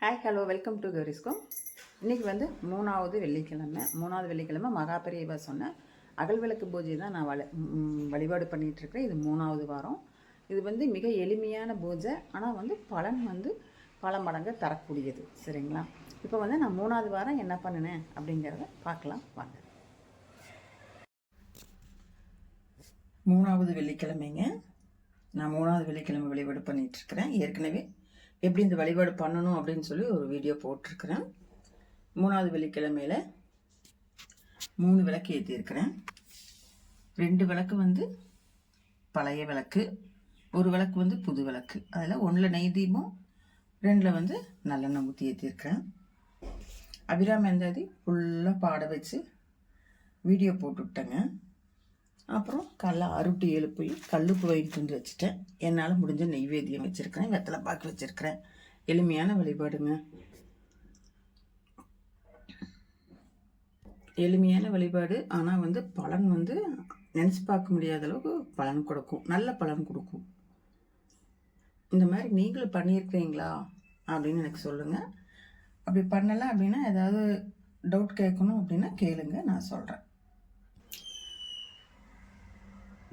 Hi hello welcome to கௌரிஸ்கோம். இன்றைக்கி வந்து மூணாவது வெள்ளிக்கிழமை மகாபெரியவா சொன்ன அகல் விளக்கு பூஜை தான் நான் வழிபாடு பண்ணிகிட்ருக்கிறேன். இது 3வது வாரம். இது வந்து மிக எளிமையான பூஜை, ஆனால் வந்து பலன் வந்து பல மடங்கு தரக்கூடியது. சரிங்களா? இப்போ வந்து நான் 3வது வாரம் என்ன பண்ணினேன் அப்படிங்கிறத பார்க்கலாம் வாங்க. 3வது வெள்ளிக்கிழமைங்க. நான் 3வது வெள்ளிக்கிழமை வழிபாடு பண்ணிகிட்ருக்கிறேன். ஏற்கனவே எப்படி இந்த வழிபாடு பண்ணணும் அப்படின்னு சொல்லி ஒரு வீடியோ போட்டிருக்கிறேன். 3வது வெள்ளிக்கிழமையில் 3 விளக்கு ஏற்றியிருக்கிறேன். 2 விளக்கு வந்து பழைய விளக்கு, ஒரு விளக்கு வந்து புது விளக்கு. அதில் 1 நெய் தீபம், 2 வந்து நல்லெண்ணெய் ஊற்றி ஏற்றிருக்கிறேன். அபிராமி அந்தாதி ஃபுல்லாக பாட வச்சு வீடியோ போட்டு விட்டேங்க. அப்புறம் காலைல 6 to 7 போய் கல்லுப்பு வாங்கிட்டு வந்து வச்சுட்டேன். என்னால் முடிஞ்ச நெய்வேத்தியம் வச்சுருக்கிறேன், வெத்தலை பாக்கு வச்சுருக்கிறேன். எளிமையான வழிபாடுங்க, எளிமையான வழிபாடு. ஆனால் வந்து பலன் வந்து நினச்சி பார்க்க முடியாத அளவுக்கு பலன் கொடுக்கும், நல்ல பலன் கொடுக்கும். இந்த மாதிரி நீங்களும் பண்ணியிருக்கிறீங்களா அப்படின்னு எனக்கு சொல்லுங்கள். அப்படி பண்ணலை அப்படின்னா ஏதாவது டவுட் கேட்கணும் அப்படின்னா கேளுங்க, நான் சொல்கிறேன்.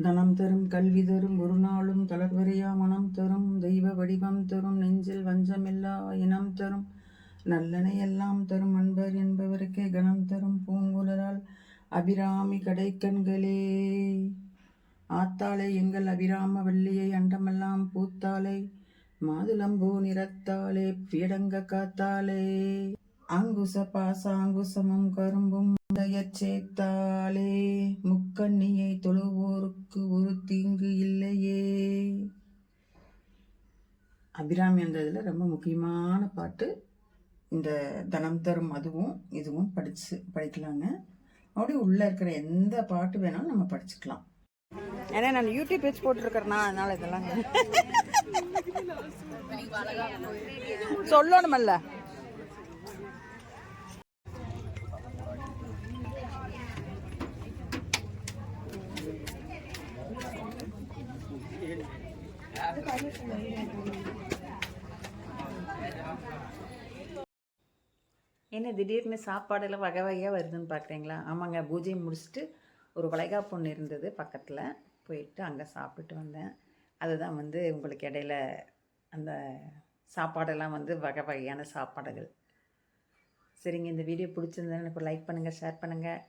தனம் தரும், கல்வி தரும், ஒரு நாளும் தளர்வறியா மனம் தரும், தெய்வ வடிவம் தரும், நெஞ்சில் வஞ்சமில்லா இனம் தரும், நல்லனை எல்லாம் தரும், அன்பர் என்பவருக்கே கணம் தரும், பூங்குழலால் அபிராமி கடைக்கண்களே ஆத்தாளே எங்கள் அபிராம வள்ளியை அண்டமெல்லாம் பூத்தாளே மாதுளம்பூ நிறத்தாளே பீடங்க காத்தாளே அங்குச பாசாங்குசமும் கரும்பும் சேர்த்தாலே முக்கண்ணியை தொழுவோருக்கு ஒரு தீங்கு இல்லையே. அபிராமி அந்த இதில் ரொம்ப முக்கியமான பாட்டு. இந்த தனம் தரும் அதுவும் இதுவும் படிக்கலாங்க. அப்படியே உள்ளே இருக்கிற எந்த பாட்டு வேணாலும் நம்ம படிச்சுக்கலாம். ஏன்னா நான் யூடியூப் பேஜ் போட்டிருக்கிறேன்னா அதனால இதெல்லாம் சொல்லணுமல்ல. என்ன திடீர்னு சாப்பாடெல்லாம் வகை வகையாக வருதுன்னு பார்க்குறீங்களா? ஆமாங்க, பூஜையை முடிச்சுட்டு ஒரு வளைகாப்பு ஒன்று இருந்தது பக்கத்தில், போயிட்டு அங்கே சாப்பிட்டுட்டு வந்தேன். அதுதான் வந்து உங்களுக்கு இடையில அந்த சாப்பாடெல்லாம் வந்து வகை வகையான சாப்பாடுகள். சரிங்க, இந்த வீடியோ பிடிச்சிருந்தேன்னு இப்போ லைக் பண்ணுங்கள், ஷேர் பண்ணுங்கள்.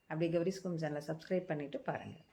அப்படியே கௌரிஸ்கோம் சேனலை சப்ஸ்கிரைப் பண்ணிவிட்டு பாருங்கள்.